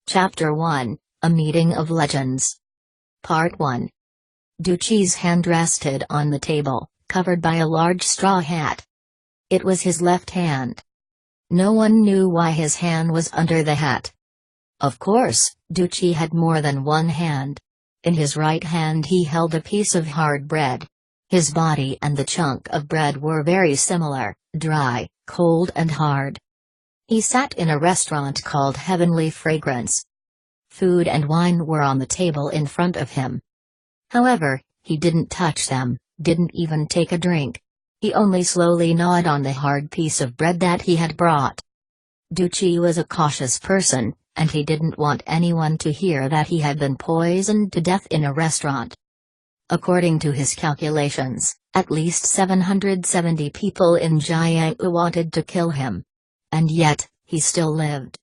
Chapter 1, A Meeting of Legends. Part 1. WuXia's hand rested on the table, covered by a large straw hat. It was his left hand. No one knew why his hand was under the hat. Of course, WuXia had more than one hand. In his right hand he held a piece of hard bread. His body and the chunk of bread were very similar, dry, cold and hard. He sat in a restaurant called Heavenly Fragrance. Food and wine were on the table in front of him. However, he didn't touch them, didn't even take a drink. He only slowly gnawed on the hard piece of bread that he had brought. WuXia was a cautious person, and he didn't want anyone to hear that he had been poisoned to death in a restaurant. According to his calculations, at least 770 people in Jianghu wanted to kill him. And yet, he still lived.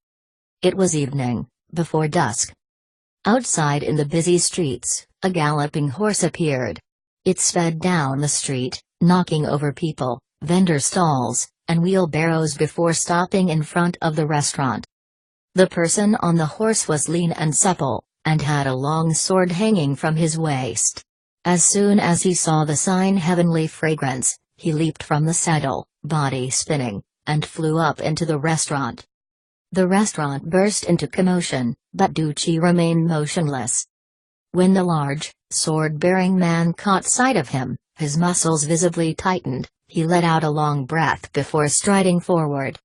It was evening, before dusk. Outside in the busy streets, a galloping horse appeared. It sped down the street, knocking over people, vendor stalls, and wheelbarrows before stopping in front of the restaurant. The person on the horse was lean and supple, and had a long sword hanging from his waist. As soon as he saw the sign Heavenly Fragrance, he leaped from the saddle, body spinning, and flew up into the restaurant. The restaurant burst into commotion, but WuXia remained motionless. When the large, sword-bearing man caught sight of him, his muscles visibly tightened. He let out a long breath before striding forward.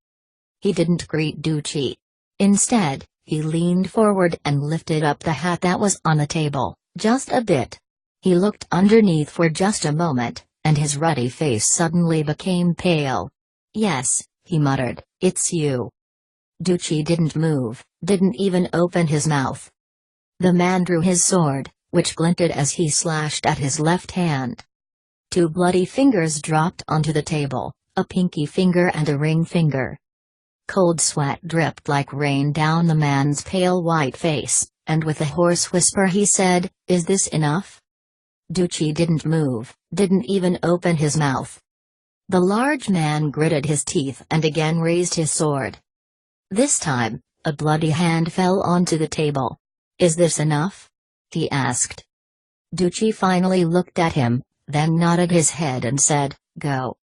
He didn't greet WuXia. Instead, he leaned forward and lifted up the hat that was on the table, just a bit. He looked underneath for just a moment, and his ruddy face suddenly became pale. "Yes," he muttered, "it's you." WuXia didn't move, didn't even open his mouth. The man drew his sword, which glinted as he slashed at his left hand. Two bloody fingers dropped onto the table, a pinky finger and a ring finger. Cold sweat dripped like rain down the man's pale white face, and with a hoarse whisper he said, "Is this enough?" WuXia didn't move, didn't even open his mouth. The large man gritted his teeth and again raised his sword. This time, a bloody hand fell onto the table. "Is this enough?" he asked. WuXia finally looked at him, then nodded his head and said, "Go."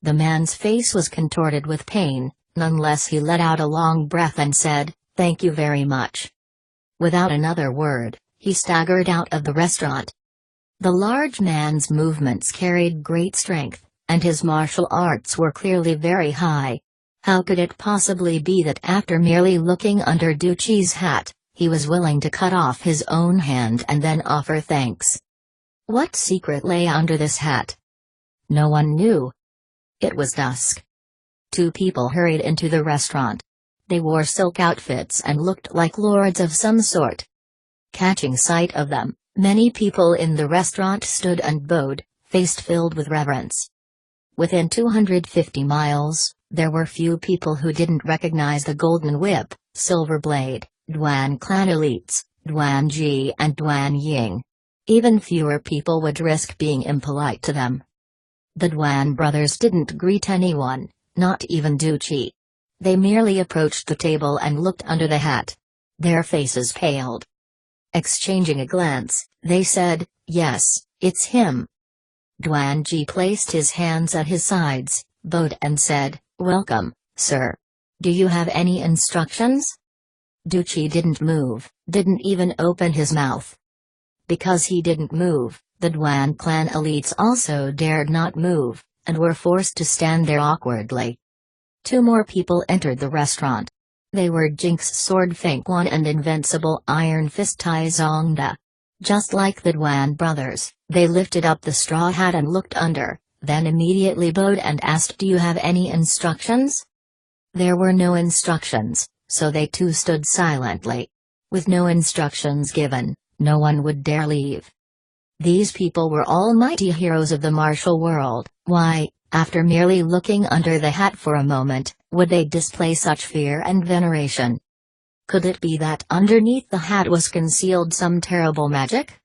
The man's face was contorted with pain, nonetheless he let out a long breath and said, "Thank you very much." Without another word, he staggered out of the restaurant. The large man's movements carried great strength, and his martial arts were clearly very high. How could it possibly be that after merely looking under WuXia's hat, he was willing to cut off his own hand and then offer thanks? What secret lay under this hat? No one knew. It was dusk. Two people hurried into the restaurant. They wore silk outfits and looked like lords of some sort. Catching sight of them, many people in the restaurant stood and bowed, face filled with reverence. Within 250 miles, there were few people who didn't recognize the Golden Whip, Silver Blade, Duan clan elites, Duan Ji and Duan Ying. Even fewer people would risk being impolite to them. The Duan brothers didn't greet anyone, not even WuXia. They merely approached the table and looked under the hat. Their faces paled. Exchanging a glance, they said, "Yes, it's him." Duan Ji placed his hands at his sides, bowed and said, "Welcome, sir. Do you have any instructions?" WuXia didn't move, didn't even open his mouth. Because he didn't move, the Duan clan elites also dared not move, and were forced to stand there awkwardly. Two more people entered the restaurant. They were Jinx Sword Fengquan and Invincible Iron Fist Tai Zongda. Just like the Duan brothers, they lifted up the straw hat and looked under, then immediately bowed and asked, "Do you have any instructions?" There were no instructions, so they too stood silently. With no instructions given, no one would dare leave. These people were almighty heroes of the martial world. Why, after merely looking under the hat for a moment, would they display such fear and veneration? Could it be that underneath the hat was concealed some terrible magic?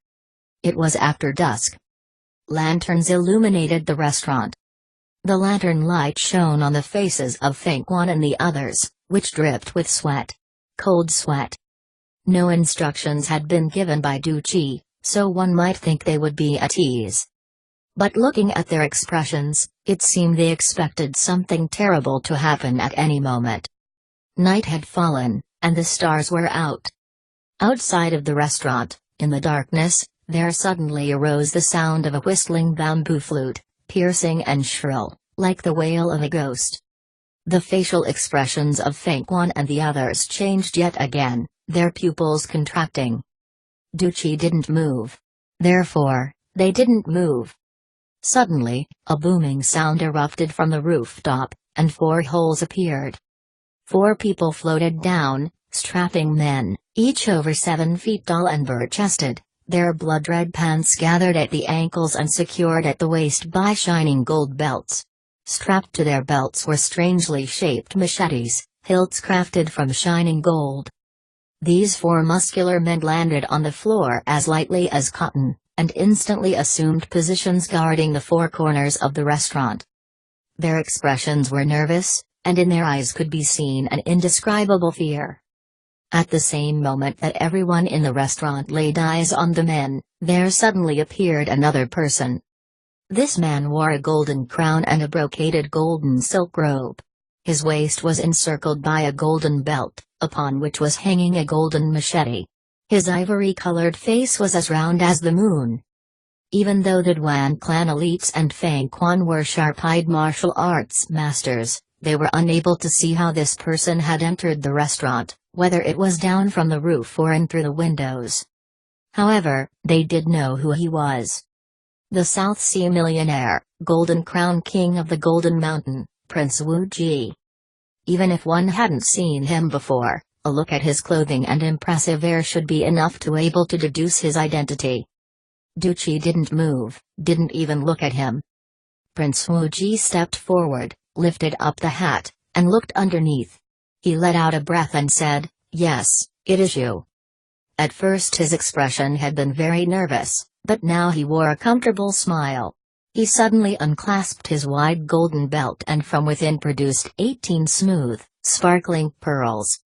It was after dusk. Lanterns illuminated the restaurant. The lantern light shone on the faces of Fengquan and the others, which dripped with sweat. Cold sweat. No instructions had been given by WuXia, so one might think they would be at ease. But looking at their expressions, it seemed they expected something terrible to happen at any moment. Night had fallen, and the stars were out. Outside of the restaurant, in the darkness, there suddenly arose the sound of a whistling bamboo flute, piercing and shrill, like the wail of a ghost. The facial expressions of Feng Quan and the others changed yet again, their pupils contracting. WuXia didn't move. Therefore, they didn't move. Suddenly, a booming sound erupted from the rooftop, and 4 holes appeared. 4 people floated down, strapping men, each over 7 feet tall and bare-chested, their blood-red pants gathered at the ankles and secured at the waist by shining gold belts. Strapped to their belts were strangely shaped machetes, hilts crafted from shining gold. These 4 muscular men landed on the floor as lightly as cotton, and instantly assumed positions guarding the 4 corners of the restaurant. Their expressions were nervous, and in their eyes could be seen an indescribable fear. At the same moment that everyone in the restaurant laid eyes on the men, there suddenly appeared another person. This man wore a golden crown and a brocaded golden silk robe. His waist was encircled by a golden belt, upon which was hanging a golden machete. His ivory-colored face was as round as the moon. Even though the Duan clan elites and Feng Quan were sharp-eyed martial arts masters, they were unable to see how this person had entered the restaurant, whether it was down from the roof or in through the windows. However, they did know who he was. The South Sea millionaire, Golden Crown King of the Golden Mountain, Prince WuXia. Even if one hadn't seen him before, a look at his clothing and impressive air should be enough to able to deduce his identity. WuXia didn't move, didn't even look at him. Prince WuXia stepped forward, lifted up the hat, and looked underneath. He let out a breath and said, "Yes, it is you." At first his expression had been very nervous, but now he wore a comfortable smile. He suddenly unclasped his wide golden belt and from within produced 18 smooth, sparkling pearls.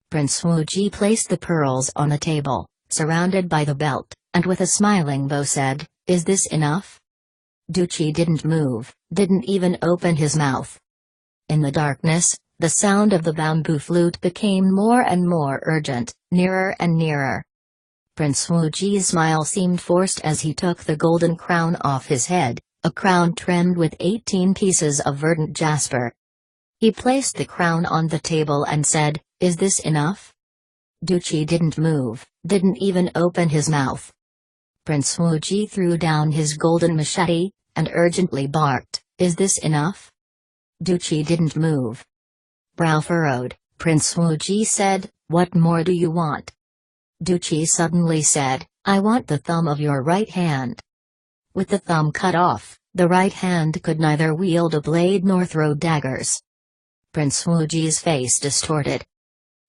Prince WuXia placed the pearls on a table, surrounded by the belt, and with a smiling bow said, "Is this enough?" WuXia didn't move, didn't even open his mouth. In the darkness, the sound of the bamboo flute became more and more urgent, nearer and nearer. Prince WuXia's smile seemed forced as he took the golden crown off his head, a crown trimmed with 18 pieces of verdant jasper. He placed the crown on the table and said, "Is this enough?" WuXia didn't move, didn't even open his mouth. Prince WuXia threw down his golden machete, and urgently barked, "Is this enough?" WuXia didn't move. Brow furrowed, Prince WuXia said, "What more do you want?" WuXia suddenly said, "I want the thumb of your right hand." With the thumb cut off, the right hand could neither wield a blade nor throw daggers. Prince WuXia's face distorted.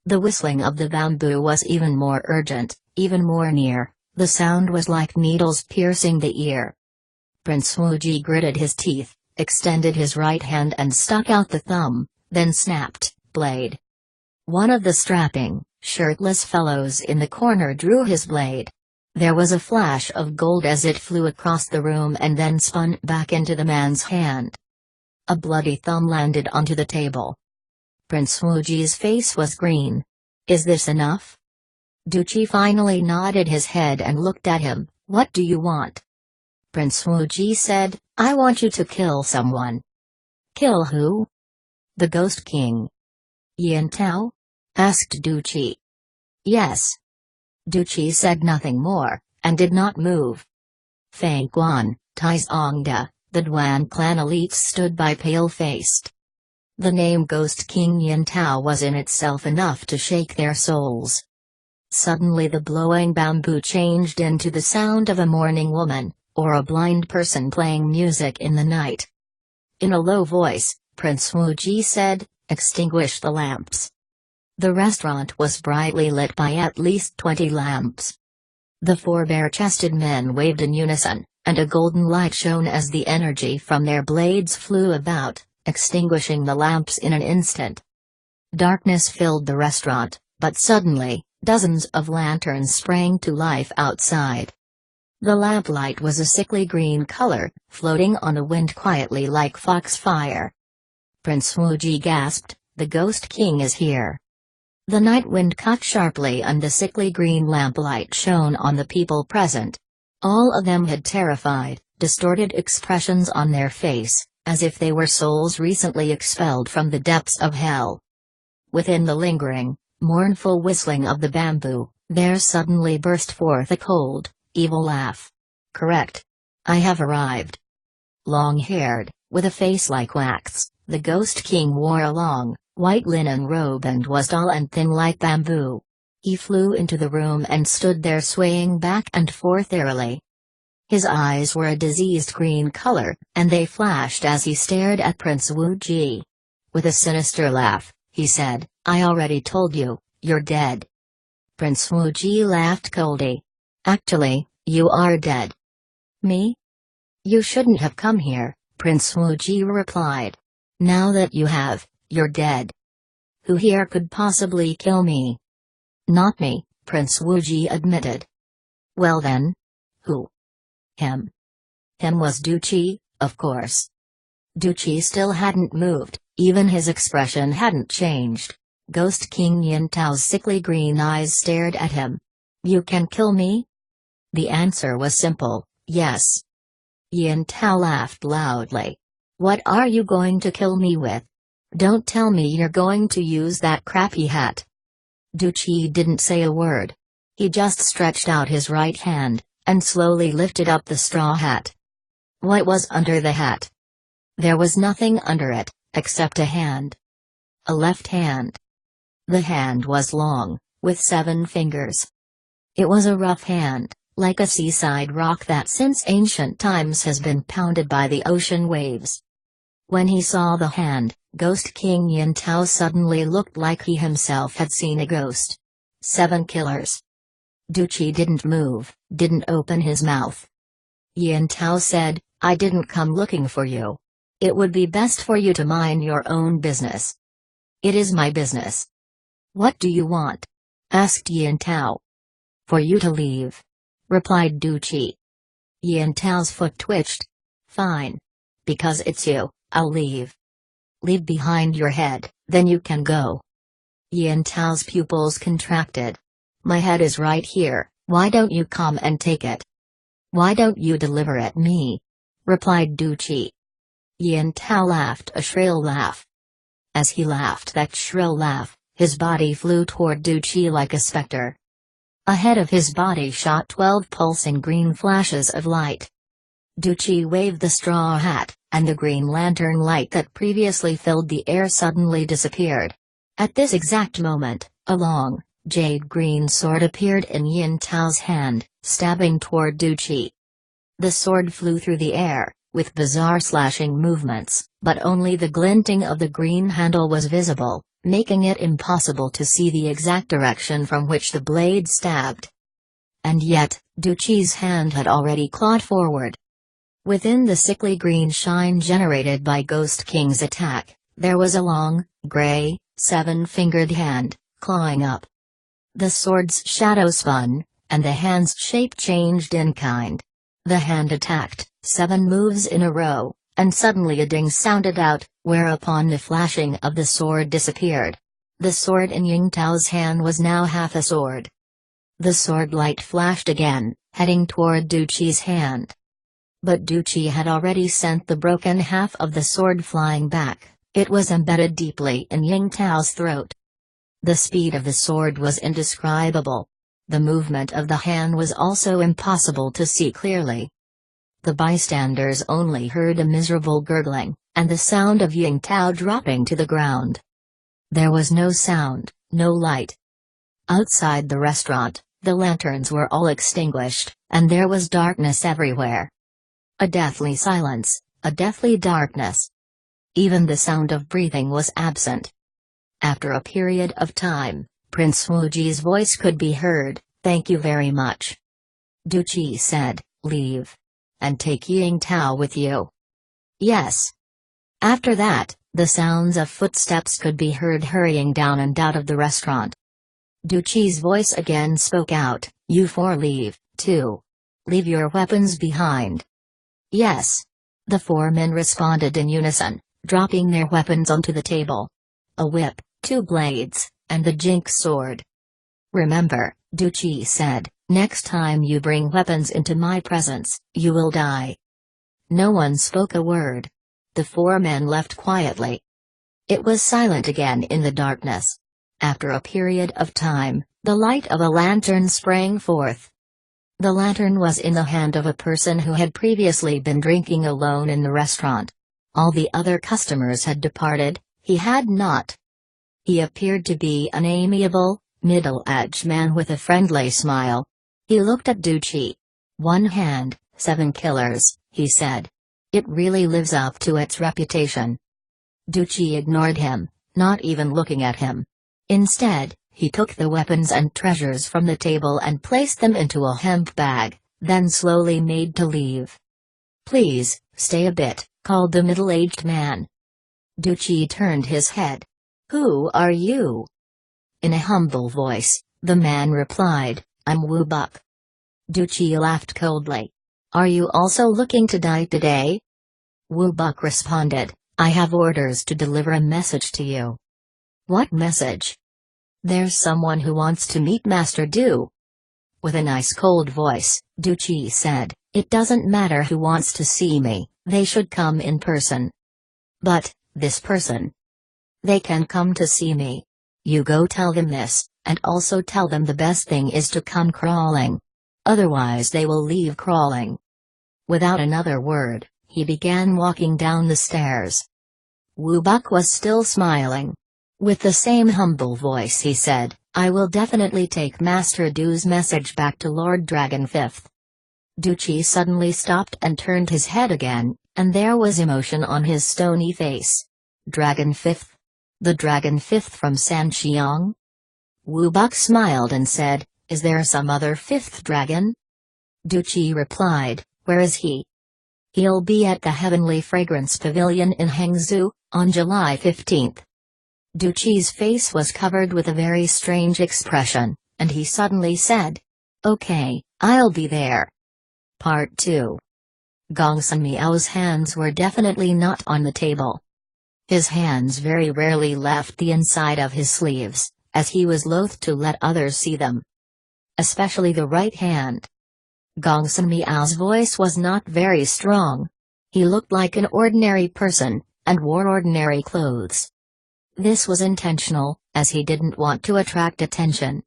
The whistling of the bamboo was even more urgent, even more near, the sound was like needles piercing the ear. Prince WuXia gritted his teeth, extended his right hand and stuck out the thumb, then snapped, blade. One of the strapping, shirtless fellows in the corner drew his blade. There was a flash of gold as it flew across the room and then spun back into the man's hand. A bloody thumb landed onto the table. Prince WuXia's face was green. "Is this enough?" WuXia finally nodded his head and looked at him. "What do you want?" Prince WuXia said, "I want you to kill someone." "Kill who?" "The Ghost King." "Yin Tao?" asked WuXia. "Yes." WuXia said nothing more, and did not move. Feng Quan, Taizongda, the Duan clan elites stood by pale-faced. The name Ghost King Yin Tao was in itself enough to shake their souls. Suddenly the blowing bamboo changed into the sound of a mourning woman, or a blind person playing music in the night. In a low voice, Prince WuXia said, "Extinguish the lamps." The restaurant was brightly lit by at least 20 lamps. The 4 bare-chested men waved in unison, and a golden light shone as the energy from their blades flew about, extinguishing the lamps in an instant. Darkness filled the restaurant, but suddenly, Dozens of lanterns sprang to life outside. The lamplight was a sickly green color, floating on the wind quietly like foxfire. Prince Wuji gasped, "The Ghost King is here." The night wind cut sharply and the sickly green lamplight shone on the people present. All of them had terrified, distorted expressions on their face, as if they were souls recently expelled from the depths of hell. Within the lingering, mournful whistling of the bamboo, there suddenly burst forth a cold, evil laugh. "Correct. I have arrived." Long-haired, with a face like wax, the Ghost King wore a long, white linen robe and was tall and thin like bamboo. He flew into the room and stood there swaying back and forth eerily. His eyes were a diseased green color, and they flashed as he stared at Prince Wuji. With a sinister laugh, he said, "I already told you, you're dead." Prince Wuji laughed coldly. "Actually, you are dead." "Me? You shouldn't have come here," Prince Wuji replied. "Now that you have, you're dead. Who here could possibly kill me?" "Not me," Prince Wuji admitted. "Well then? Who?" "Him." Him was Duchi, of course. Duchi still hadn't moved, even his expression hadn't changed. Ghost King Yin Tao's sickly green eyes stared at him. "You can kill me?" The answer was simple, yes. Yin Tao laughed loudly. "What are you going to kill me with? Don't tell me you're going to use that crappy hat." Duchi didn't say a word. He just stretched out his right hand, and slowly lifted up the straw hat. What was under the hat? There was nothing under it, except a hand. A left hand. The hand was long, with 7 fingers. It was a rough hand, like a seaside rock that since ancient times has been pounded by the ocean waves. When he saw the hand, Ghost King Yin Tao suddenly looked like he himself had seen a ghost. 7 killers. Duchi didn't move, didn't open his mouth. Yin Tao said, "I didn't come looking for you. It would be best for you to mind your own business." "It is my business." "What do you want?" asked Yin Tao. "For you to leave," replied Duchi. Yin Tao's foot twitched. "Fine. Because it's you, I'll leave." "Leave behind your head, then you can go." Yin Tao's pupils contracted. "My head is right here, why don't you come and take it?" "Why don't you deliver it me?" replied Duchi. Yin Tao laughed a shrill laugh. As he laughed that shrill laugh, his body flew toward Duchi like a specter. Ahead of his body shot 12 pulsing green flashes of light. Duchi waved the straw hat, and the green lantern light that previously filled the air suddenly disappeared. At this exact moment, a long, jade-green sword appeared in Yin Tao's hand, stabbing toward Duchi. The sword flew through the air, with bizarre slashing movements, but only the glinting of the green handle was visible, making it impossible to see the exact direction from which the blade stabbed. And yet, Duchi's hand had already clawed forward. Within the sickly green shine generated by Ghost King's attack, there was a long, gray, 7-fingered hand, clawing up. The sword's shadow spun, and the hand's shape changed in kind. The hand attacked, 7 moves in a row, and suddenly a ding sounded out, whereupon the flashing of the sword disappeared. The sword in Yin Tao's hand was now half a sword. The sword light flashed again, heading toward Duchi's hand. But Duchi had already sent the broken half of the sword flying back. It was embedded deeply in Yin Tao's throat. The speed of the sword was indescribable. The movement of the hand was also impossible to see clearly. The bystanders only heard a miserable gurgling, and the sound of Yin Tao dropping to the ground. There was no sound, no light. Outside the restaurant, the lanterns were all extinguished, and there was darkness everywhere. A deathly silence, a deathly darkness. Even the sound of breathing was absent. After a period of time, Prince Wuji's voice could be heard. "Thank you very much." Duchi said, "Leave. And take Yin Tao with you." "Yes." After that, the sounds of footsteps could be heard hurrying down and out of the restaurant. Duchi's voice again spoke out, "You four leave, too. Leave your weapons behind." "Yes." The four men responded in unison, dropping their weapons onto the table. A whip, two blades, and the Jinx sword. "Remember," Duchi said, "next time you bring weapons into my presence, you will die." No one spoke a word. The four men left quietly. It was silent again in the darkness. After a period of time, the light of a lantern sprang forth. The lantern was in the hand of a person who had previously been drinking alone in the restaurant. All the other customers had departed, he had not. He appeared to be an amiable, middle-aged man with a friendly smile. He looked at Duchi. "One hand, 7 killers," he said. "It really lives up to its reputation." Duchi ignored him, not even looking at him. Instead, he took the weapons and treasures from the table and placed them into a hemp bag, then slowly made to leave. "Please, stay a bit," called the middle-aged man. Duchi turned his head. "Who are you?" In a humble voice, the man replied, "I'm WuXia." Duchi laughed coldly. "Are you also looking to die today?" WuXia responded, "I have orders to deliver a message to you." "What message?" "There's someone who wants to meet Master Du." With a nice cold voice, Duchi said, "It doesn't matter who wants to see me, they should come in person." "But, this person. They can come to see me. You go tell them this, and also tell them the best thing is to come crawling. Otherwise they will leave crawling." Without another word, he began walking down the stairs. WuXia was still smiling. With the same humble voice he said, "I will definitely take Master Du's message back to Lord Dragon Fifth." Duchi suddenly stopped and turned his head again, and there was emotion on his stony face. "Dragon Fifth? The Dragon Fifth from Sanxiang?" WuXia smiled and said, "Is there some other fifth dragon?" Duchi replied, "Where is he?" "He'll be at the Heavenly Fragrance Pavilion in Hangzhou, on July 15th. Duchi's face was covered with a very strange expression, and he suddenly said, "Okay, I'll be there." Part 2. Gongsun Miao's hands were definitely not on the table. His hands very rarely left the inside of his sleeves, as he was loath to let others see them. Especially the right hand. Gongsun Miao's voice was not very strong. He looked like an ordinary person, and wore ordinary clothes. This was intentional, as he didn't want to attract attention.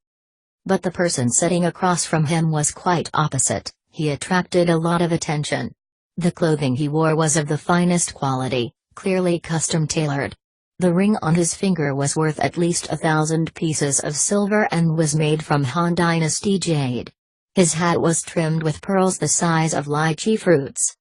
But the person sitting across from him was quite opposite, he attracted a lot of attention. The clothing he wore was of the finest quality, clearly custom-tailored. The ring on his finger was worth at least 1,000 pieces of silver and was made from Han Dynasty jade. His hat was trimmed with pearls the size of lychee fruits.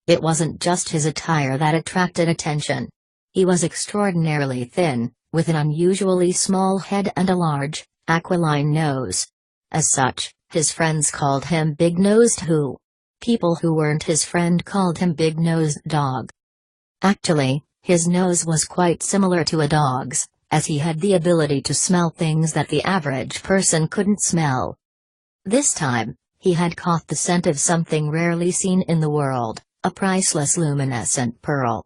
It wasn't just his attire that attracted attention. He was extraordinarily thin, with an unusually small head and a large, aquiline nose. As such, his friends called him Big-Nosed Hu. People who weren't his friend called him Big-Nosed Dog. Actually, his nose was quite similar to a dog's, as he had the ability to smell things that the average person couldn't smell. This time, he had caught the scent of something rarely seen in the world, a priceless luminescent pearl.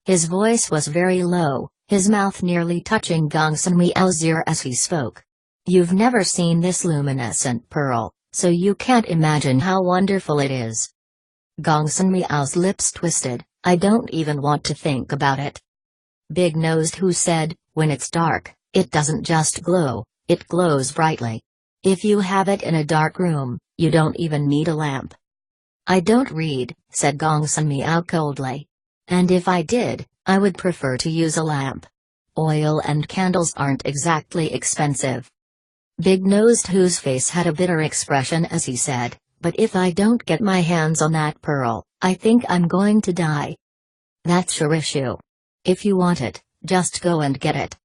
His voice was very low, his mouth nearly touching Gongsun Miao's ear as he spoke. "You've never seen this luminescent pearl, so you can't imagine how wonderful it is." Gongsun Miao's lips twisted, "I don't even want to think about it." Big-Nosed Hu said, "When it's dark, it doesn't just glow, it glows brightly. If you have it in a dark room, you don't even need a lamp." "I don't read," said Gongsun Miao coldly. "And if I did, I would prefer to use a lamp. Oil and candles aren't exactly expensive." Big-Nosed Hu's face had a bitter expression as he said, "But if I don't get my hands on that pearl, I think I'm going to die." "That's your issue. If you want it, just go and get it."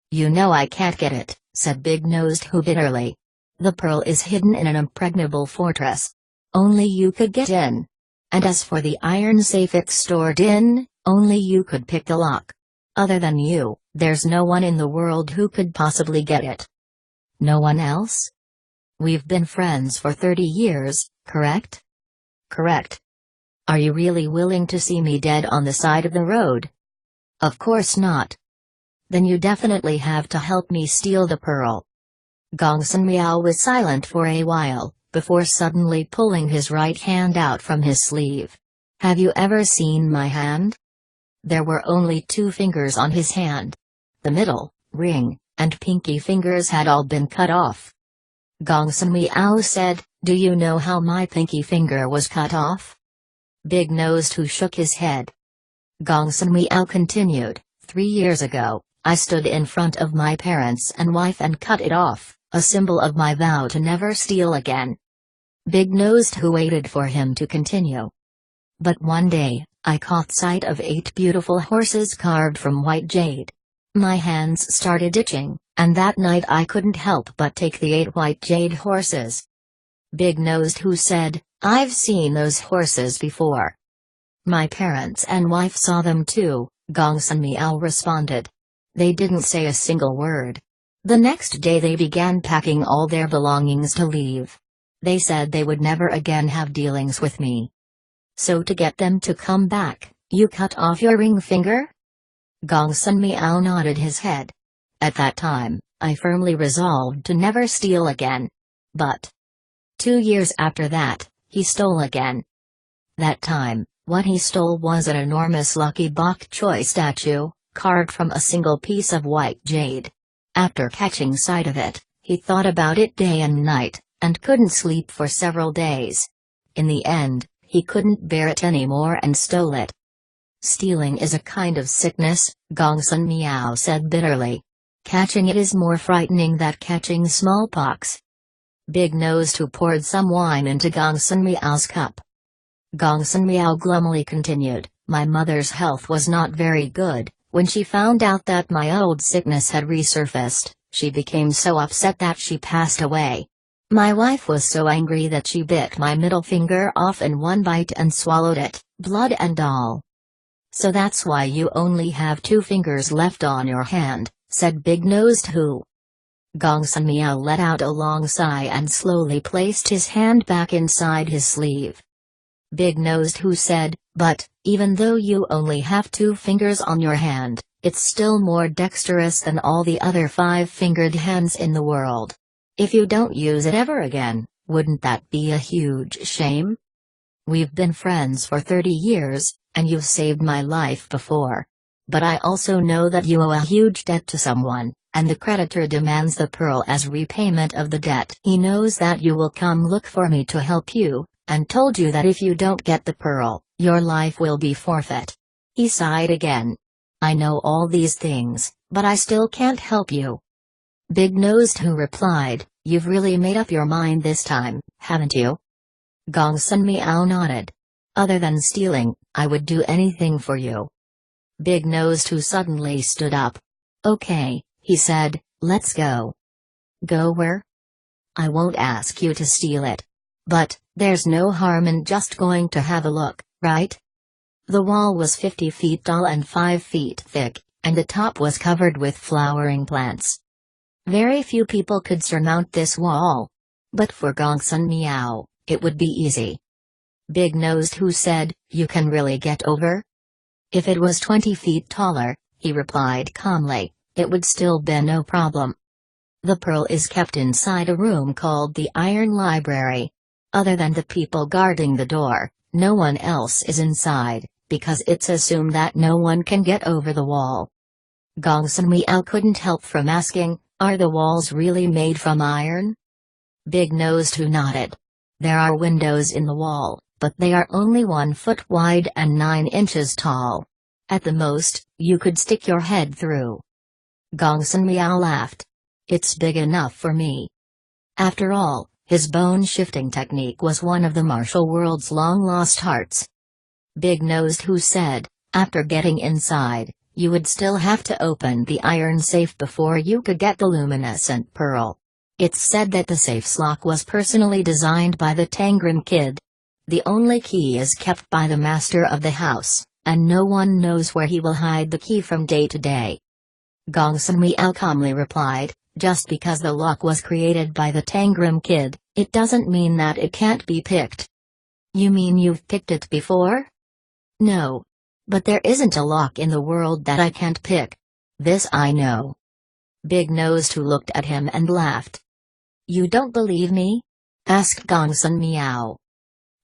"You know I can't get it," said Big-Nosed Hu bitterly. "The pearl is hidden in an impregnable fortress. Only you could get in. And as for the iron safe it's stored in, only you could pick the lock. Other than you, there's no one in the world who could possibly get it." No one else? We've been friends for 30 years, correct? Correct. Are you really willing to see me dead on the side of the road? Of course not. Then you definitely have to help me steal the pearl. Gongsun Miao was silent for a while, before suddenly pulling his right hand out from his sleeve. Have you ever seen my hand? There were only 2 fingers on his hand. The middle, ring, and pinky fingers had all been cut off. Gongsun Miao said, "Do you know how my pinky finger was cut off?" Big-Nosed Who shook his head. Gongsun Miao continued, 3 years ago, I stood in front of my parents and wife and cut it off, a symbol of my vow to never steal again. Big-Nosed Who waited for him to continue. But one day, I caught sight of 8 beautiful horses carved from white jade. My hands started itching, and that night I couldn't help but take the 8 white jade horses. Big-Nosed Who said, I've seen those horses before. My parents and wife saw them too, Gongsun Miao responded. They didn't say a single word. The next day they began packing all their belongings to leave. They said they would never again have dealings with me. So to get them to come back, you cut off your ring finger? Gongsun Miao nodded his head. At that time, I firmly resolved to never steal again. But 2 years after that, he stole again. That time, what he stole was an enormous lucky bok choy statue, carved from a single piece of white jade. After catching sight of it, he thought about it day and night, and couldn't sleep for several days. In the end, he couldn't bear it anymore and stole it. Stealing is a kind of sickness, Gongsun Miao said bitterly. Catching it is more frightening than catching smallpox. Big-Nosed Who poured some wine into Gongsun Miao's cup. Gongsun Miao glumly continued, my mother's health was not very good. When she found out that my old sickness had resurfaced, she became so upset that she passed away. My wife was so angry that she bit my middle finger off in one bite and swallowed it, blood and all. So that's why you only have 2 fingers left on your hand, said Big-Nosed Who. Gongsun Miao let out a long sigh and slowly placed his hand back inside his sleeve. Big-Nosed Who said, but, even though you only have 2 fingers on your hand, it's still more dexterous than all the other 5-fingered hands in the world. If you don't use it ever again, wouldn't that be a huge shame? We've been friends for 30 years, and you've saved my life before. But I also know that you owe a huge debt to someone, and the creditor demands the pearl as repayment of the debt. He knows that you will come look for me to help you, and told you that if you don't get the pearl, your life will be forfeit. He sighed again. I know all these things, but I still can't help you. Big-Nosed Who replied, you've really made up your mind this time, haven't you? Gongsun Miao nodded. Other than stealing, I would do anything for you. Big-Nosed Who suddenly stood up. Okay, he said, let's go. Go where? I won't ask you to steal it. But, there's no harm in just going to have a look, right? The wall was 50 feet tall and 5 feet thick, and the top was covered with flowering plants. Very few people could surmount this wall. But for Gongsun Miao, it would be easy. Big-Nosed Who said, you can really get over? If it was 20 feet taller, he replied calmly, it would still be no problem. The pearl is kept inside a room called the Iron Library. Other than the people guarding the door, no one else is inside, because it's assumed that no one can get over the wall. Gongsun Miao couldn't help from asking, are the walls really made from iron? Big-Nosed Who nodded. There are windows in the wall, but they are only 1 foot wide and 9 inches tall. At the most, you could stick your head through. Gongsun Miao laughed. It's big enough for me. After all, his bone-shifting technique was one of the martial world's long-lost arts. Big-Nosed Who said, after getting inside, you would still have to open the iron safe before you could get the luminescent pearl. It's said that the safe's lock was personally designed by the Tangram Kid. The only key is kept by the master of the house, and no one knows where he will hide the key from day to day. Gongsun Miao calmly replied, Just because the lock was created by the Tangram kid, it doesn't mean that it can't be picked. You mean you've picked it before? No. But there isn't a lock in the world that I can't pick. This I know. Big Nose Who looked at him and laughed. You don't believe me? Asked Gongsun Miao.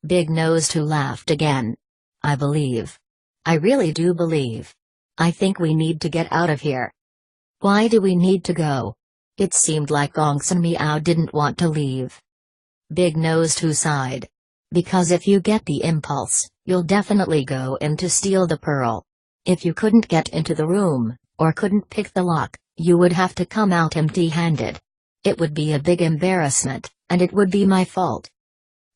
Big Nose Who laughed again. I believe. I really do believe. I think we need to get out of here. Why do we need to go? It seemed like Gongsun Miao didn't want to leave. Big Nose Who sighed. Because if you get the impulse, you'll definitely go in to steal the pearl. If you couldn't get into the room, or couldn't pick the lock, you would have to come out empty-handed. It would be a big embarrassment, and it would be my fault.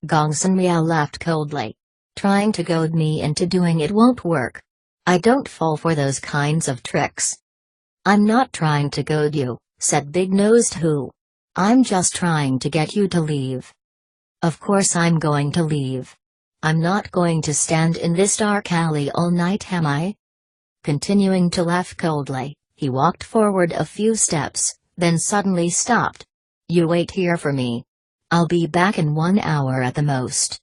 Gongsun Miao laughed coldly. Trying to goad me into doing it won't work. I don't fall for those kinds of tricks. I'm not trying to goad you, said Big Nose Who. I'm just trying to get you to leave. Of course I'm going to leave. I'm not going to stand in this dark alley all night, am I? Continuing to laugh coldly, he walked forward a few steps, then suddenly stopped. You wait here for me. I'll be back in 1 hour at the most.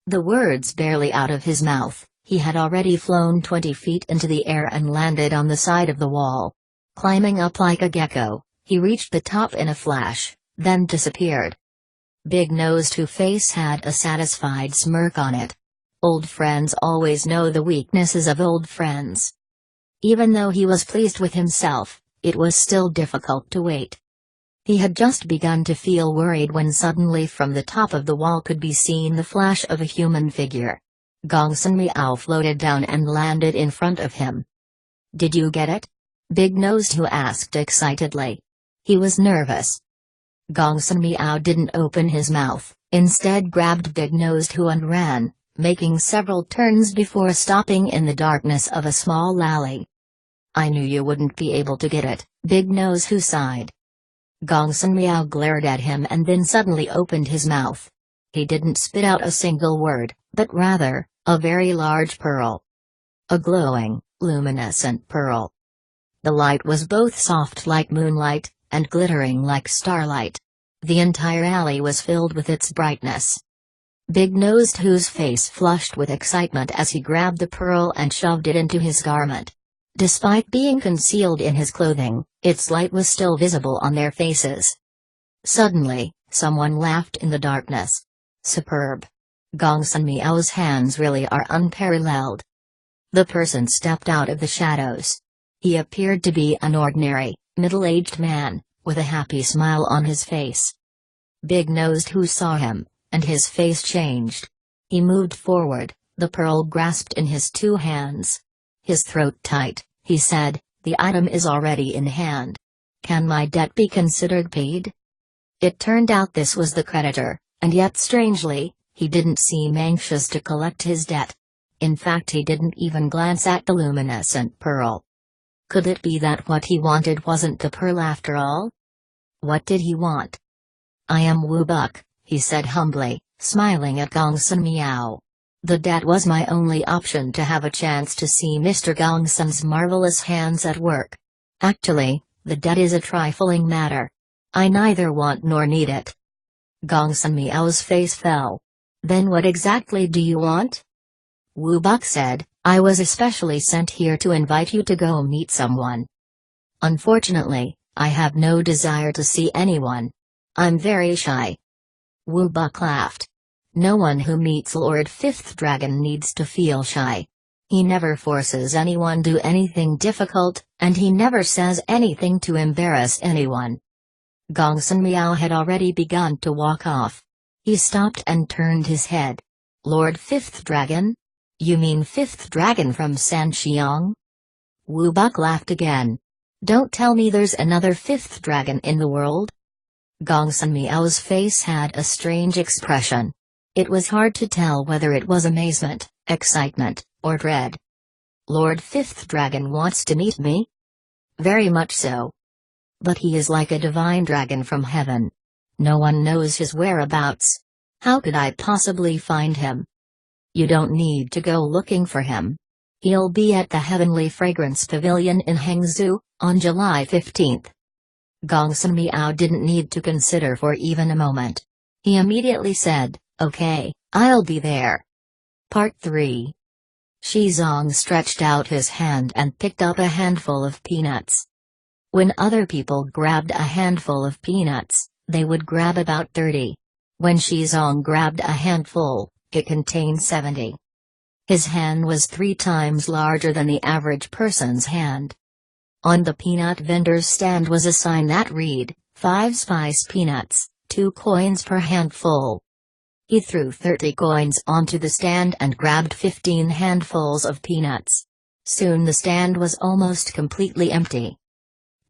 The words barely out of his mouth, he had already flown 20 feet into the air and landed on the side of the wall. Climbing up like a gecko, he reached the top in a flash, then disappeared. Big Nose Who's face had a satisfied smirk on it. Old friends always know the weaknesses of old friends. Even though he was pleased with himself, it was still difficult to wait. He had just begun to feel worried when suddenly from the top of the wall could be seen the flash of a human figure. Gongsun Miao floated down and landed in front of him. Did you get it? Big Nose Who asked excitedly. He was nervous. Gongsun Miao didn't open his mouth, instead grabbed Big Nose Who and ran, making several turns before stopping in the darkness of a small alley. I knew you wouldn't be able to get it, Big Nose Who sighed. Gongsun Miao glared at him and then suddenly opened his mouth. He didn't spit out a single word, but rather, a very large pearl. A glowing, luminescent pearl. The light was both soft like moonlight, and glittering like starlight. The entire alley was filled with its brightness. Big Nose Who's face flushed with excitement as he grabbed the pearl and shoved it into his garment. Despite being concealed in his clothing, its light was still visible on their faces. Suddenly, someone laughed in the darkness. Superb. Gongsun Miao's hands really are unparalleled. The person stepped out of the shadows. He appeared to be an ordinary, middle-aged man, with a happy smile on his face. Big Nose Who saw him, and his face changed. He moved forward, the pearl grasped in his 2 hands. His throat tight, he said, the item is already in hand. Can my debt be considered paid? It turned out this was the creditor, and yet strangely, he didn't seem anxious to collect his debt. In fact, he didn't even glance at the luminescent pearl. Could it be that what he wanted wasn't the pearl after all? What did he want? I am Wu Buck, he said humbly, smiling at Gongsun Miao. The debt was my only option to have a chance to see Mr. Gongsun's marvelous hands at work. Actually, the debt is a trifling matter. I neither want nor need it. Gongsun Miao's face fell. Then what exactly do you want? Wu Buck said, I was especially sent here to invite you to go meet someone. Unfortunately, I have no desire to see anyone. I'm very shy. Wu Buck laughed. No one who meets Lord Fifth Dragon needs to feel shy. He never forces anyone to do anything difficult, and he never says anything to embarrass anyone. Gongsun Miao had already begun to walk off. He stopped and turned his head. Lord Fifth Dragon? You mean Fifth Dragon from Sanxiang? Wu Buck laughed again. Don't tell me there's another Fifth Dragon in the world? Gongsun Miao's face had a strange expression. It was hard to tell whether it was amazement, excitement, or dread. Lord Fifth Dragon wants to meet me? Very much so. But he is like a divine dragon from heaven. No one knows his whereabouts. How could I possibly find him? You don't need to go looking for him. He'll be at the Heavenly Fragrance Pavilion in Hangzhou, on July 15th. Gong Sun Miao didn't need to consider for even a moment. He immediately said, "Okay, I'll be there." Part 3. Shi Zong stretched out his hand and picked up a handful of peanuts. When other people grabbed a handful of peanuts, they would grab about 30. When Shi Zong grabbed a handful, it contained 70. His hand was 3 times larger than the average person's hand. On the peanut vendor's stand was a sign that read, 5 spice peanuts, 2 coins per handful. He threw 30 coins onto the stand and grabbed 15 handfuls of peanuts. Soon the stand was almost completely empty.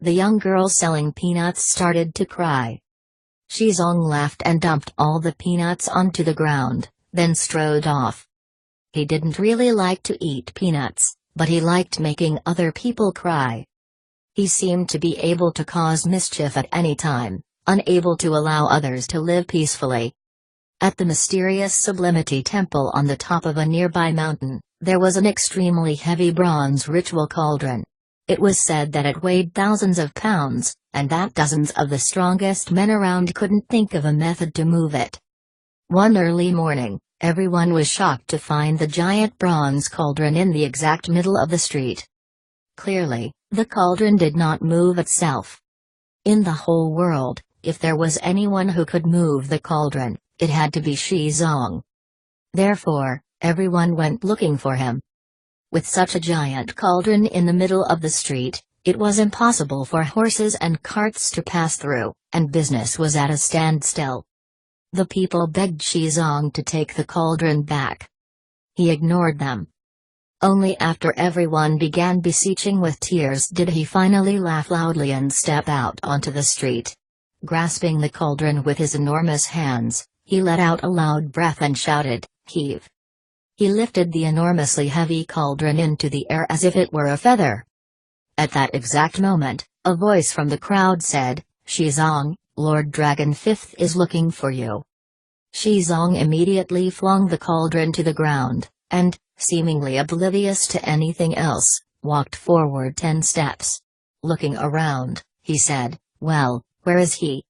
The young girl selling peanuts started to cry. Shi Zong laughed and dumped all the peanuts onto the ground, then strode off. He didn't really like to eat peanuts, but he liked making other people cry. He seemed to be able to cause mischief at any time, unable to allow others to live peacefully. At the mysterious Sublimity Temple on the top of a nearby mountain, there was an extremely heavy bronze ritual cauldron. It was said that it weighed thousands of pounds, and that dozens of the strongest men around couldn't think of a method to move it. One early morning, everyone was shocked to find the giant bronze cauldron in the exact middle of the street. Clearly, the cauldron did not move itself. In the whole world, if there was anyone who could move the cauldron, it had to be Shi Zong. Therefore, everyone went looking for him. With such a giant cauldron in the middle of the street, it was impossible for horses and carts to pass through, and business was at a standstill. The people begged Shi Zong to take the cauldron back. He ignored them. Only after everyone began beseeching with tears did he finally laugh loudly and step out onto the street. Grasping the cauldron with his enormous hands, he let out a loud breath and shouted, "Heave!" He lifted the enormously heavy cauldron into the air as if it were a feather. At that exact moment, a voice from the crowd said, "Shi Zong, Lord Dragon Fifth is looking for you." Shi Zong immediately flung the cauldron to the ground, and, seemingly oblivious to anything else, walked forward 10 steps. Looking around, he said, "Well, where is he?"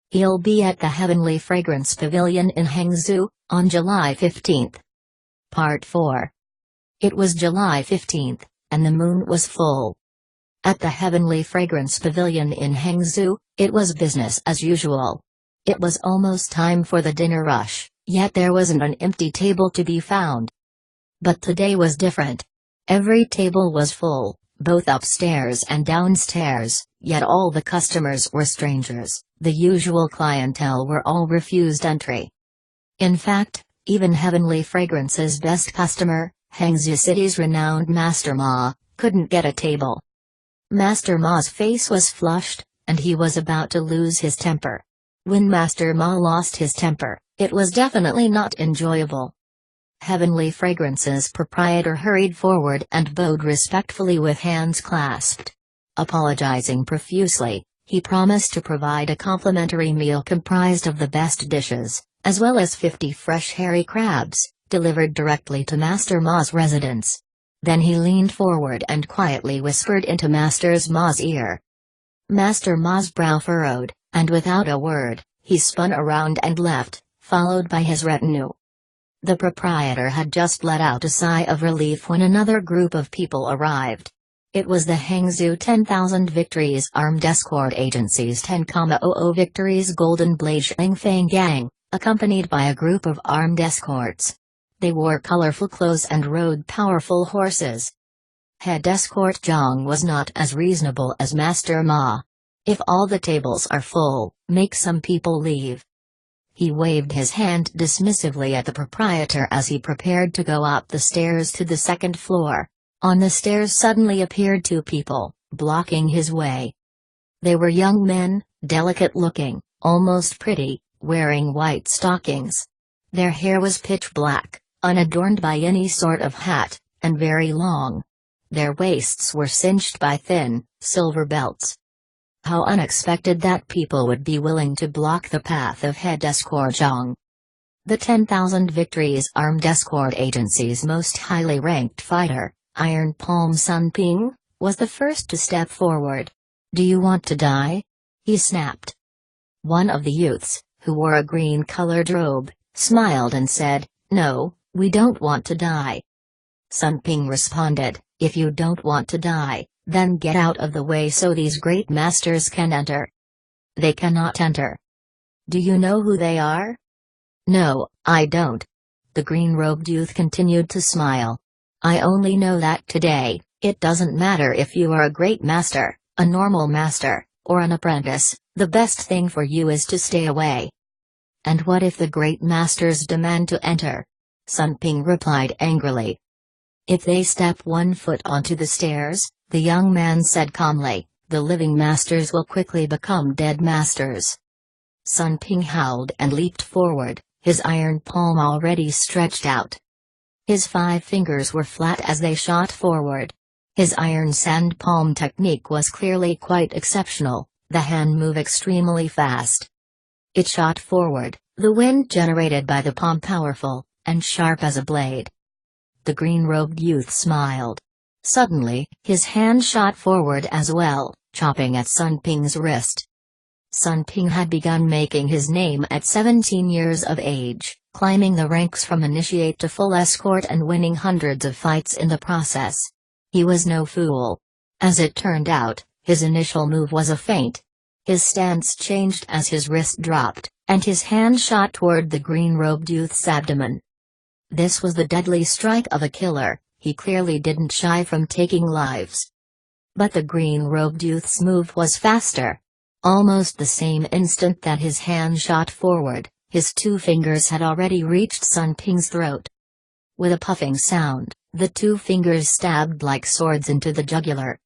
"He'll be at the Heavenly Fragrance Pavilion in Hangzhou, on July 15th. Part 4. It was July 15th, and the moon was full. At the Heavenly Fragrance Pavilion in Hangzhou, it was business as usual. It was almost time for the dinner rush, yet there wasn't an empty table to be found. But today was different. Every table was full, both upstairs and downstairs, yet all the customers were strangers. The usual clientele were all refused entry. In fact, even Heavenly Fragrance's best customer, Hangzhou City's renowned Master Ma, couldn't get a table. Master Ma's face was flushed, and he was about to lose his temper. When Master Ma lost his temper, it was definitely not enjoyable. Heavenly Fragrance's proprietor hurried forward and bowed respectfully with hands clasped. Apologizing profusely, he promised to provide a complimentary meal comprised of the best dishes, as well as 50 fresh hairy crabs, delivered directly to Master Ma's residence. Then he leaned forward and quietly whispered into Master Ma's ear. Master Ma's brow furrowed, and without a word, he spun around and left, followed by his retinue. The proprietor had just let out a sigh of relief when another group of people arrived. It was the Hangzhou 10,000 Victories Armed Escort Agency's 10,00 Victories Golden Blazing Fang Gang, accompanied by a group of armed escorts. They wore colorful clothes and rode powerful horses. Head escort Zhang was not as reasonable as Master Ma. "If all the tables are full, make some people leave." He waved his hand dismissively at the proprietor as he prepared to go up the stairs to the second floor. On the stairs suddenly appeared 2 people, blocking his way. They were young men, delicate-looking, almost pretty, wearing white stockings. Their hair was pitch black, unadorned by any sort of hat, and very long. Their waists were cinched by thin, silver belts. How unexpected that people would be willing to block the path of head escort Zhang. The 10,000 Victories Armed Escort Agency's most highly ranked fighter, Iron Palm Sun Ping, was the first to step forward. "Do you want to die?" he snapped. One of the youths, who wore a green-colored robe, smiled and said, "No, we don't want to die." Sun Ping responded, "If you don't want to die, then get out of the way so these great masters can enter." "They cannot enter." "Do you know who they are?" "No, I don't." The green-robed youth continued to smile. "I only know that today, it doesn't matter if you are a great master, a normal master, or an apprentice, the best thing for you is to stay away." "And what if the great masters demand to enter?" Sun Ping replied angrily. "If they step 1 foot onto the stairs," the young man said calmly, "the living masters will quickly become dead masters." Sun Ping howled and leaped forward, his iron palm already stretched out. His 5 fingers were flat as they shot forward. His iron sand palm technique was clearly quite exceptional, the hand moved extremely fast. It shot forward, the wind generated by the palm powerful, and sharp as a blade. The green-robed youth smiled. Suddenly, his hand shot forward as well, chopping at Sun Ping's wrist. Sun Ping had begun making his name at 17 years of age, climbing the ranks from initiate to full escort and winning hundreds of fights in the process. He was no fool. As it turned out, his initial move was a feint. His stance changed as his wrist dropped, and his hand shot toward the green-robed youth's abdomen. This was the deadly strike of a killer. He clearly didn't shy from taking lives. But the green-robed youth's move was faster. Almost the same instant that his hand shot forward, his 2 fingers had already reached Sun Ping's throat. With a puffing sound, the 2 fingers stabbed like swords into the jugular.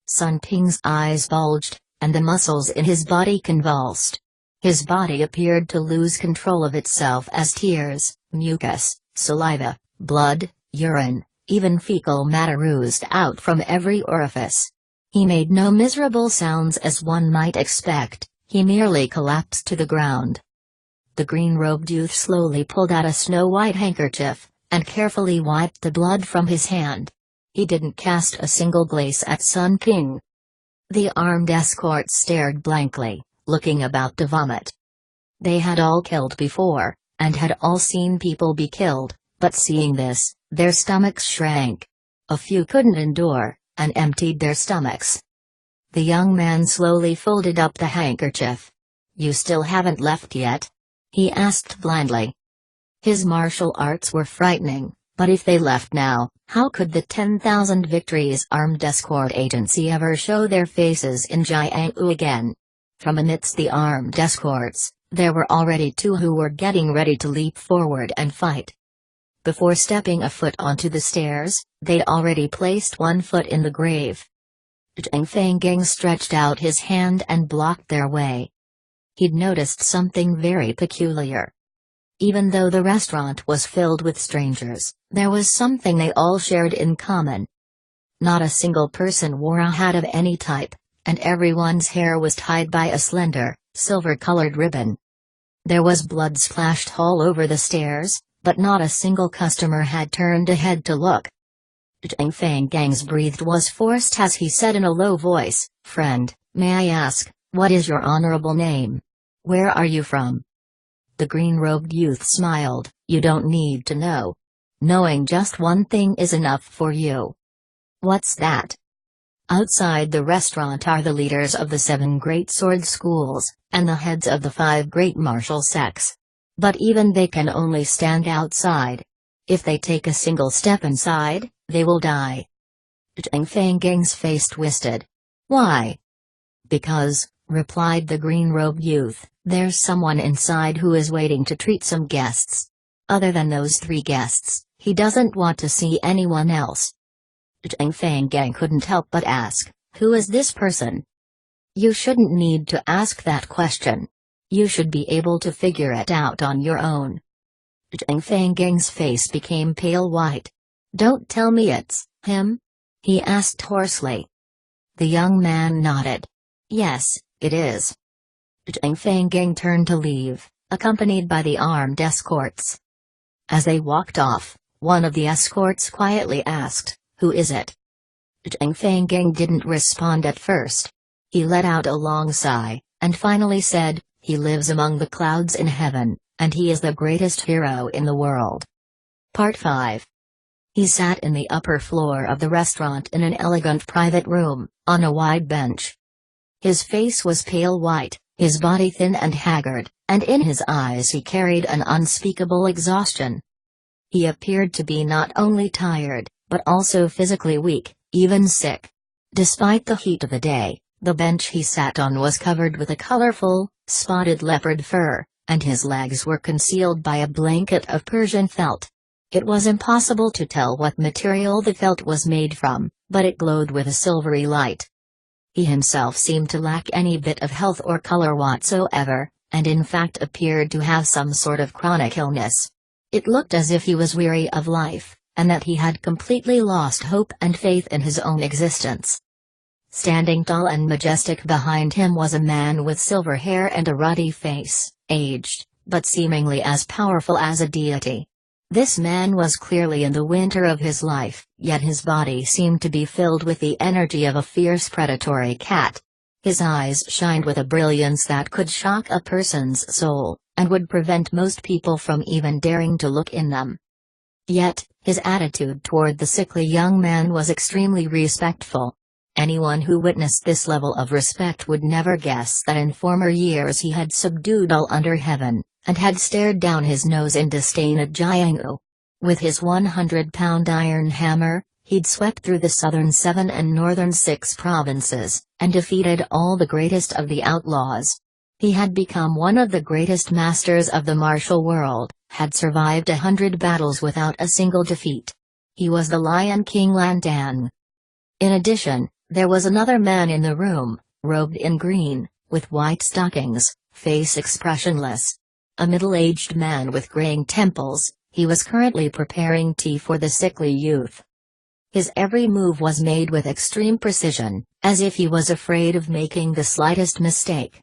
Sun Ping's eyes bulged, and the muscles in his body convulsed. His body appeared to lose control of itself as tears, mucus, saliva, blood, urine, even fecal matter oozed out from every orifice. He made no miserable sounds as one might expect, he merely collapsed to the ground. The green-robed youth slowly pulled out a snow-white handkerchief, and carefully wiped the blood from his hand. He didn't cast a single glance at Sun Ping. The armed escorts stared blankly, looking about to vomit. They had all killed before, and had all seen people be killed, but seeing this, their stomachs shrank. A few couldn't endure, and emptied their stomachs. The young man slowly folded up the handkerchief. "You still haven't left yet?" he asked blandly. His martial arts were frightening, but if they left now, how could the 10,000 victories armed escort agency ever show their faces in Jianghu again? From amidst the armed escorts, there were already 2 who were getting ready to leap forward and fight. Before stepping a foot onto the stairs, they'd already placed 1 foot in the grave. Zhang Fanggang stretched out his hand and blocked their way. He'd noticed something very peculiar. Even though the restaurant was filled with strangers, there was something they all shared in common. Not a single person wore a hat of any type, and everyone's hair was tied by a slender, silver-colored ribbon. There was blood splashed all over the stairs, but not a single customer had turned a head to look. Zhang Fanggang's breath was forced as he said in a low voice, "Friend, may I ask, what is your honorable name? Where are you from?" The green-robed youth smiled, "You don't need to know. Knowing just one thing is enough for you." "What's that?" "Outside the restaurant are the leaders of the 7 great sword schools, and the heads of the 5 great martial sects. But even they can only stand outside. If they take a single step inside, they will die." Zhang Fanggang's face twisted. "Why?" "Because," replied the green-robed youth, "there's someone inside who is waiting to treat some guests. Other than those 3 guests, he doesn't want to see anyone else." Zhang Fanggang couldn't help but ask, "Who is this person?" "You shouldn't need to ask that question. You should be able to figure it out on your own." Zhang Fanggang's face became pale white. "Don't tell me it's him?" he asked hoarsely. The young man nodded. "Yes, it is." Zhang Fanggang turned to leave, accompanied by the armed escorts. As they walked off, one of the escorts quietly asked, "Who is it?" Zhang Fanggang didn't respond at first. He let out a long sigh, and finally said, "He lives among the clouds in heaven, and he is the greatest hero in the world." Part 5. He sat in the upper floor of the restaurant in an elegant private room, on a wide bench. His face was pale white, his body thin and haggard, and in his eyes he carried an unspeakable exhaustion. He appeared to be not only tired, but also physically weak, even sick. Despite the heat of the day, the bench he sat on was covered with a colorful, spotted leopard fur, and his legs were concealed by a blanket of Persian felt. It was impossible to tell what material the felt was made from, but it glowed with a silvery light. He himself seemed to lack any bit of health or color whatsoever, and in fact appeared to have some sort of chronic illness. It looked as if he was weary of life, and that he had completely lost hope and faith in his own existence. Standing tall and majestic behind him was a man with silver hair and a ruddy face, aged, but seemingly as powerful as a deity. This man was clearly in the winter of his life, yet his body seemed to be filled with the energy of a fierce predatory cat. His eyes shined with a brilliance that could shock a person's soul, and would prevent most people from even daring to look in them. Yet, his attitude toward the sickly young man was extremely respectful. Anyone who witnessed this level of respect would never guess that in former years he had subdued all under heaven, and had stared down his nose in disdain at Jianghu. With his 100-pound iron hammer, he'd swept through the southern 7 and northern 6 provinces, and defeated all the greatest of the outlaws. He had become one of the greatest masters of the martial world, had survived 100 battles without a single defeat. He was the Lion King Lan Dan. In addition, there was another man in the room, robed in green, with white stockings, face expressionless. A middle-aged man with graying temples, he was currently preparing tea for the sickly youth. His every move was made with extreme precision, as if he was afraid of making the slightest mistake.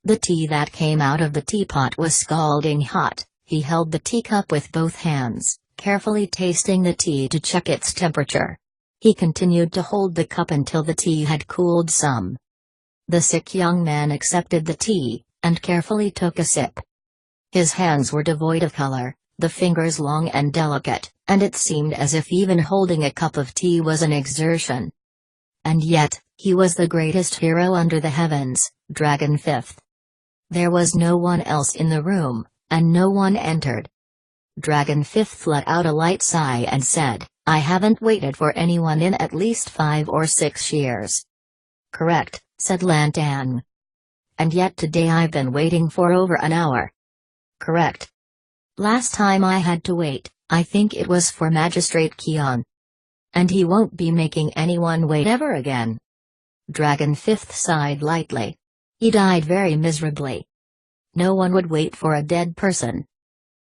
The tea that came out of the teapot was scalding hot. He held the teacup with both hands, carefully tasting the tea to check its temperature. He continued to hold the cup until the tea had cooled some. The sick young man accepted the tea, and carefully took a sip. His hands were devoid of color, the fingers long and delicate, and it seemed as if even holding a cup of tea was an exertion. And yet, he was the greatest hero under the heavens, Dragon Fifth. There was no one else in the room, and no one entered. Dragon Fifth let out a light sigh and said, "I haven't waited for anyone in at least 5 or 6 years." "Correct," said Lan Dan. "And yet today I've been waiting for over an hour." "Correct. Last time I had to wait, I think it was for Magistrate Qian. And he won't be making anyone wait ever again." Dragon Fifth sighed lightly. "He died very miserably. No one would wait for a dead person."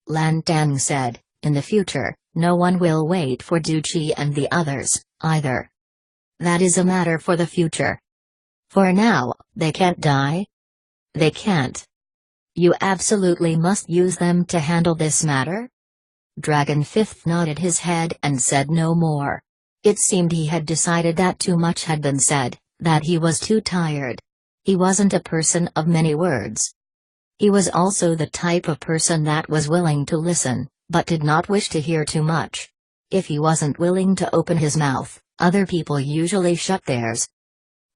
Lan Dan said, "In the future, no one will wait for Duchi and the others, either. That is a matter for the future. For now, they can't die?" "They can't. You absolutely must use them to handle this matter?" Dragon Fifth nodded his head and said no more. It seemed he had decided that too much had been said, that he was too tired. He wasn't a person of many words. He was also the type of person that was willing to listen, but did not wish to hear too much. If he wasn't willing to open his mouth, other people usually shut theirs.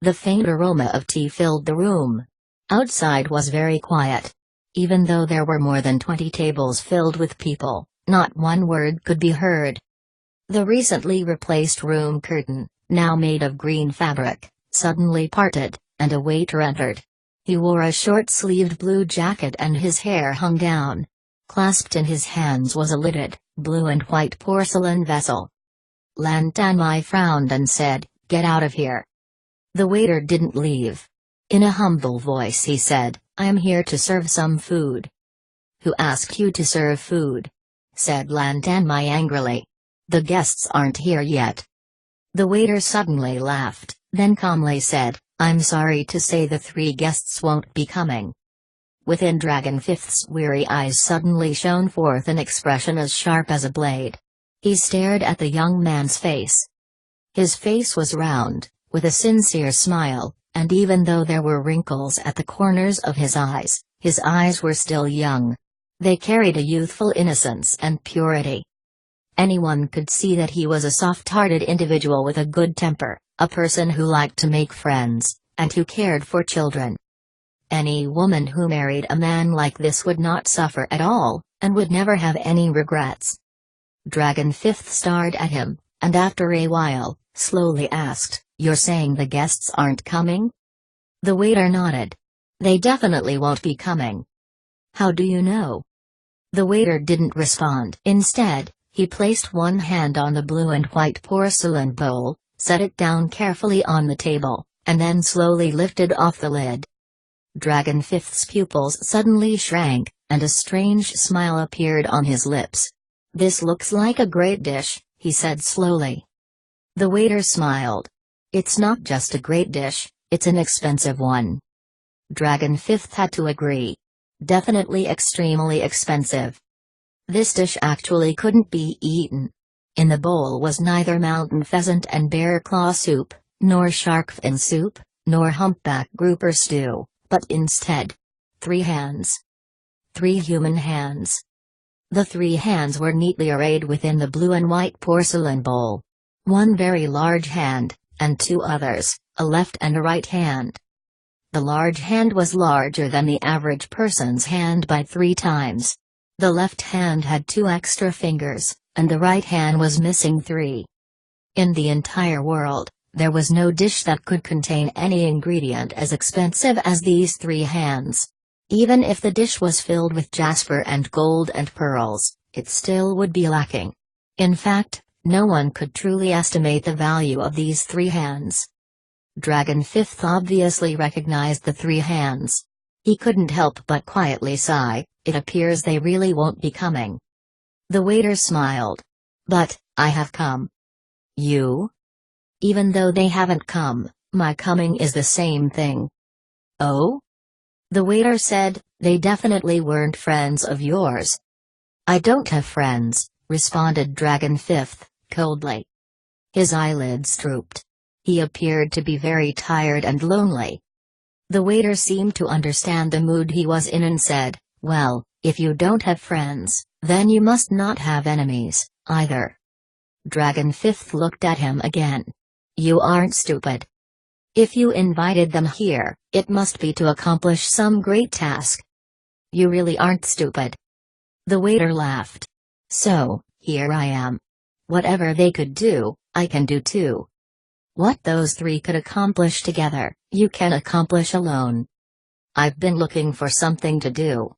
The faint aroma of tea filled the room. Outside was very quiet. Even though there were more than 20 tables filled with people, not one word could be heard. The recently replaced room curtain, now made of green fabric, suddenly parted, and a waiter entered. He wore a short-sleeved blue jacket and his hair hung down. Clasped in his hands was a lidded, blue and white porcelain vessel. Lan Dan frowned and said, "Get out of here." The waiter didn't leave. In a humble voice he said, "I am here to serve some food." "Who asked you to serve food?" said Lan Dan angrily. "The guests aren't here yet." The waiter suddenly laughed, then calmly said, "I'm sorry to say the 3 guests won't be coming." Within Dragon Fifth's weary eyes suddenly shone forth an expression as sharp as a blade. He stared at the young man's face. His face was round, with a sincere smile, and even though there were wrinkles at the corners of his eyes were still young. They carried a youthful innocence and purity. Anyone could see that he was a soft-hearted individual with a good temper, a person who liked to make friends, and who cared for children. Any woman who married a man like this would not suffer at all, and would never have any regrets. Dragon Fifth stared at him, and after a while, slowly asked, "You're saying the guests aren't coming?" The waiter nodded. "They definitely won't be coming." "How do you know?" The waiter didn't respond. Instead, he placed one hand on the blue and white porcelain bowl, set it down carefully on the table, and then slowly lifted off the lid. Dragon Fifth's pupils suddenly shrank, and a strange smile appeared on his lips. "This looks like a great dish," he said slowly. The waiter smiled. "It's not just a great dish, it's an expensive one." Dragon Fifth had to agree. Definitely extremely expensive. This dish actually couldn't be eaten. In the bowl was neither mountain pheasant and bear claw soup, nor shark fin soup, nor humpback grouper stew, but instead, 3 hands. 3 human hands. The 3 hands were neatly arrayed within the blue and white porcelain bowl. One very large hand, and 2 others, a left and a right hand. The large hand was larger than the average person's hand by 3 times. The left hand had 2 extra fingers, and the right hand was missing 3. In the entire world, there was no dish that could contain any ingredient as expensive as these 3 hands. Even if the dish was filled with jasper and gold and pearls, it still would be lacking. In fact, no one could truly estimate the value of these 3 hands. Dragon Fifth obviously recognized the 3 hands. He couldn't help but quietly sigh. "It appears they really won't be coming." The waiter smiled. "But, I have come." "You?" "Even though they haven't come, my coming is the same thing." "Oh?" The waiter said, "They definitely weren't friends of yours." "I don't have friends," responded Dragon Fifth, coldly. His eyelids drooped. He appeared to be very tired and lonely. The waiter seemed to understand the mood he was in and said, "Well, if you don't have friends, then you must not have enemies, either." Dragon Fifth looked at him again. "You aren't stupid. If you invited them here, it must be to accomplish some great task. You really aren't stupid." The waiter laughed. "So, here I am. Whatever they could do, I can do too. What those 3 could accomplish together, you can accomplish alone. I've been looking for something to do.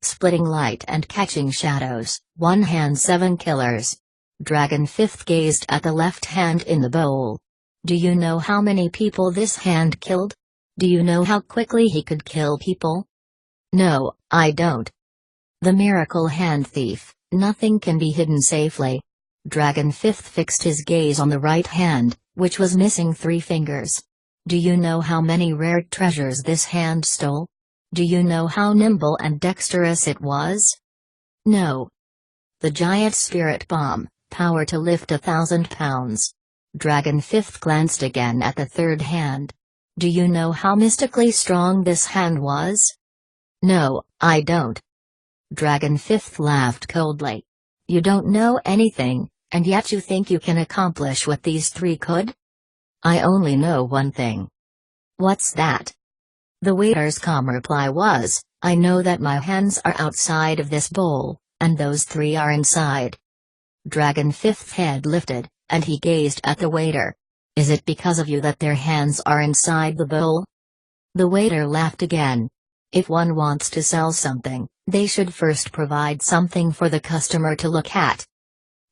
Splitting light and catching shadows, 1 hand 7 killers." Dragon Fifth gazed at the left hand in the bowl. "Do you know how many people this hand killed? Do you know how quickly he could kill people?" "No, I don't." "The miracle hand thief, nothing can be hidden safely." Dragon Fifth fixed his gaze on the right hand, which was missing 3 fingers. "Do you know how many rare treasures this hand stole? Do you know how nimble and dexterous it was?" "No." "The giant spirit bomb, power to lift 1,000 pounds." Dragon Fifth glanced again at the 3rd hand. "Do you know how mystically strong this hand was?" "No, I don't." Dragon Fifth laughed coldly. "You don't know anything, and yet you think you can accomplish what these 3 could?" "I only know one thing." "What's that?" The waiter's calm reply was, "I know that my hands are outside of this bowl, and those 3 are inside." Dragon Fifth's head lifted, and he gazed at the waiter. "Is it because of you that their hands are inside the bowl?" The waiter laughed again. "If one wants to sell something, they should first provide something for the customer to look at."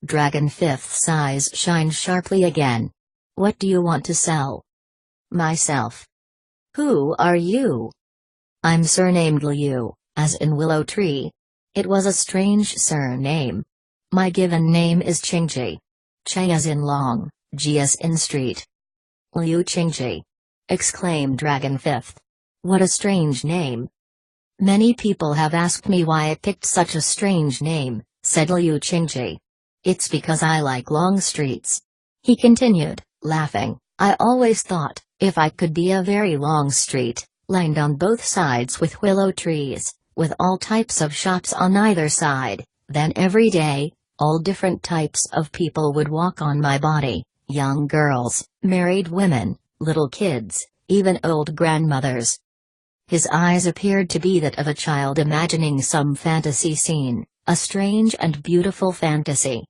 Dragon Fifth's eyes shined sharply again. "What do you want to sell?" "Myself." "Who are you?" "I'm surnamed Liu, as in willow tree." It was a strange surname. "My given name is Qingji. Che as in long, Ji as in street." "Liu Qingji!" exclaimed Dragon Fifth. "What a strange name." "Many people have asked me why I picked such a strange name," said Liu Qingji. "It's because I like long streets." He continued, laughing, "I always thought, If I could be a very long street, lined on both sides with willow trees, with all types of shops on either side, then every day, all different types of people would walk on my body, young girls, married women, little kids, even old grandmothers. His eyes appeared to be that of a child imagining some fantasy scene, a strange and beautiful fantasy.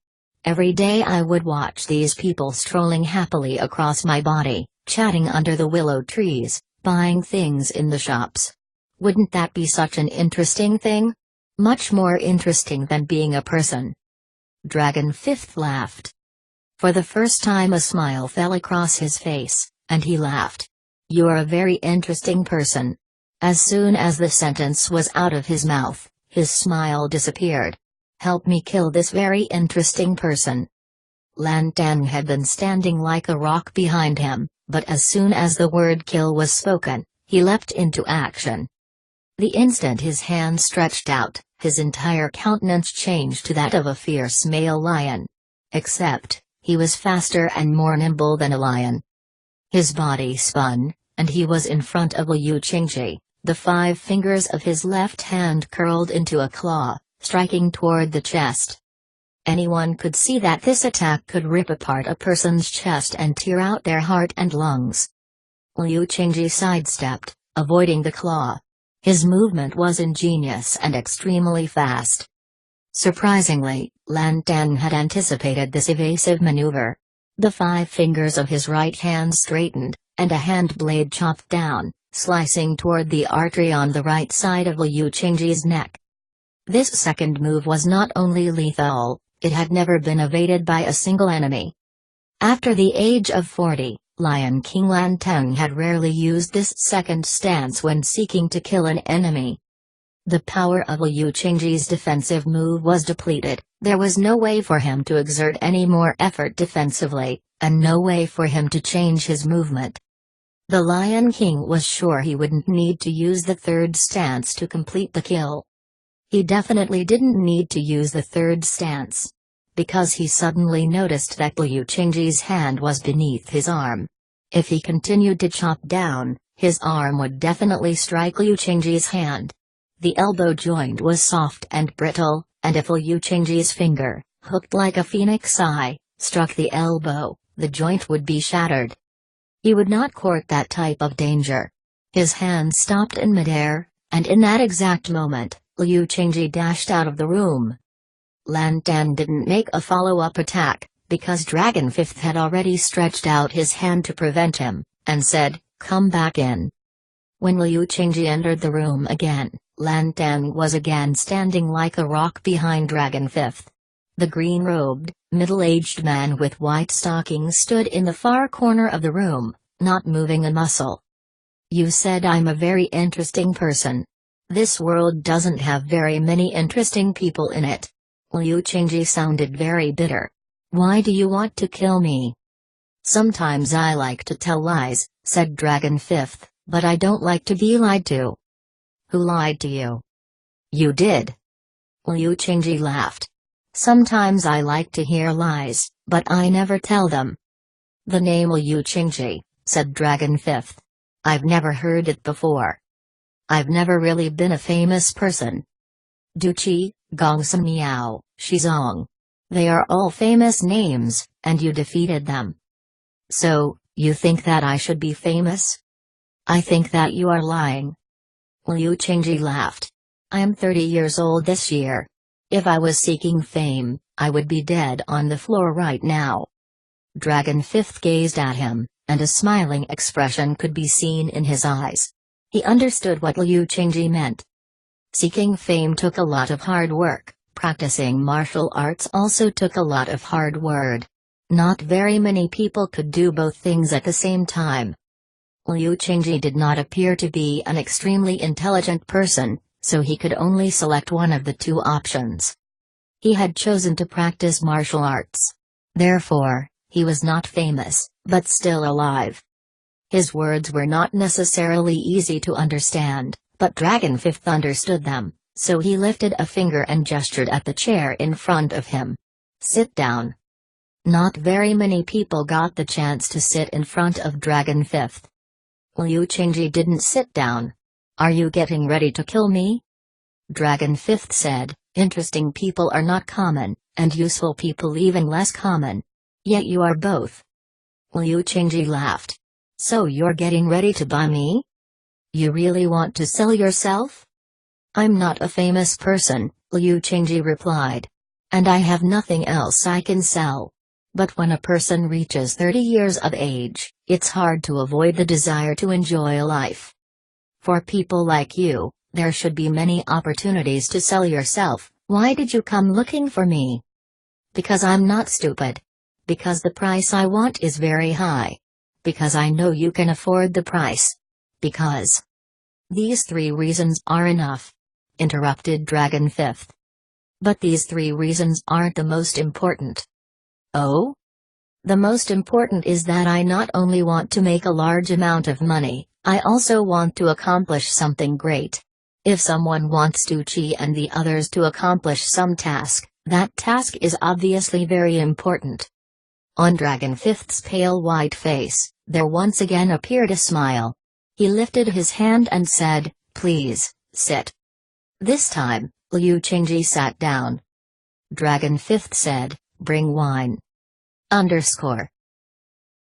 Every day I would watch these people strolling happily across my body, chatting under the willow trees, buying things in the shops. Wouldn't that be such an interesting thing? Much more interesting than being a person. Dragon Fifth laughed. For the first time a smile fell across his face, and he laughed. "You're a very interesting person." As soon as the sentence was out of his mouth, his smile disappeared. "Help me kill this very interesting person." Lan Tang had been standing like a rock behind him, but as soon as the word kill was spoken, he leapt into action. The instant his hand stretched out, his entire countenance changed to that of a fierce male lion. Except, he was faster and more nimble than a lion. His body spun, and he was in front of Liu Qingji. The 5 fingers of his left hand curled into a claw, striking toward the chest. Anyone could see that this attack could rip apart a person's chest and tear out their heart and lungs. Liu Qingji sidestepped, avoiding the claw. His movement was ingenious and extremely fast. Surprisingly, Lan Tang had anticipated this evasive maneuver. The 5 fingers of his right hand straightened, and a hand blade chopped down, slicing toward the artery on the right side of Liu Qingji's neck. This second move was not only lethal, it had never been evaded by a single enemy. After the age of 40, Lion King Lan Tang had rarely used this second stance when seeking to kill an enemy. The power of Liu Qingji's defensive move was depleted, there was no way for him to exert any more effort defensively, and no way for him to change his movement. The Lion King was sure he wouldn't need to use the third stance to complete the kill. He definitely didn't need to use the third stance. Because he suddenly noticed that Liu Qingji's hand was beneath his arm. If he continued to chop down, his arm would definitely strike Liu Qingji's hand. The elbow joint was soft and brittle, and if Liu Qingji's finger, hooked like a phoenix eye, struck the elbow, the joint would be shattered. He would not court that type of danger. His hand stopped in midair, and in that exact moment, Liu Qingji dashed out of the room. Lan Tang didn't make a follow-up attack, because Dragon Fifth had already stretched out his hand to prevent him, and said, "Come back in." When Liu Qingji entered the room again, Lan Tang was again standing like a rock behind Dragon Fifth. The green-robed, middle-aged man with white stockings stood in the far corner of the room, not moving a muscle. "You said I'm a very interesting person. This world doesn't have very many interesting people in it." Liu Qingji sounded very bitter. "Why do you want to kill me?" "Sometimes I like to tell lies," said Dragon Fifth, "but I don't like to be lied to." "Who lied to you?" "You did." Liu Qingji laughed. "Sometimes I like to hear lies, but I never tell them." "The name Liu Qingji," said Dragon Fifth. "I've never heard it before. I've never really been a famous person." Duqi, Gongsun Miao, Shizong. They are all famous names, and you defeated them. "So, you think that I should be famous?" "I think that you are lying." Liu Qingji laughed. "I am 30 years old this year. If I was seeking fame, I would be dead on the floor right now." Dragon Fifth gazed at him, and a smiling expression could be seen in his eyes. He understood what Liu Qingji meant. Seeking fame took a lot of hard work, practicing martial arts also took a lot of hard work. Not very many people could do both things at the same time. Liu Qingji did not appear to be an extremely intelligent person, so he could only select one of the 2 options. He had chosen to practice martial arts. Therefore, he was not famous, but still alive. His words were not necessarily easy to understand, but Dragon Fifth understood them, so he lifted a finger and gestured at the chair in front of him. "Sit down." Not very many people got the chance to sit in front of Dragon Fifth. Liu Qingji didn't sit down. Are you getting ready to kill me? Dragon Fifth said, interesting people are not common, and useful people even less common. Yet you are both. Liu Qingji laughed. So you're getting ready to buy me? You really want to sell yourself? I'm not a famous person, Liu Qingji replied. And I have nothing else I can sell. But when a person reaches 30 years of age, it's hard to avoid the desire to enjoy life. For people like you, there should be many opportunities to sell yourself. Why did you come looking for me? Because I'm not stupid. Because the price I want is very high. Because I know you can afford the price. Because. These 3 reasons are enough, interrupted Dragon Fifth. But these 3 reasons aren't the most important. Oh? The most important is that I not only want to make a large amount of money, I also want to accomplish something great. If someone wants Duqi and the others to accomplish some task, that task is obviously very important. On Dragon Fifth's pale white face, there once again appeared a smile. He lifted his hand and said, please, sit. This time, Liu Qingji sat down. Dragon Fifth said, bring wine.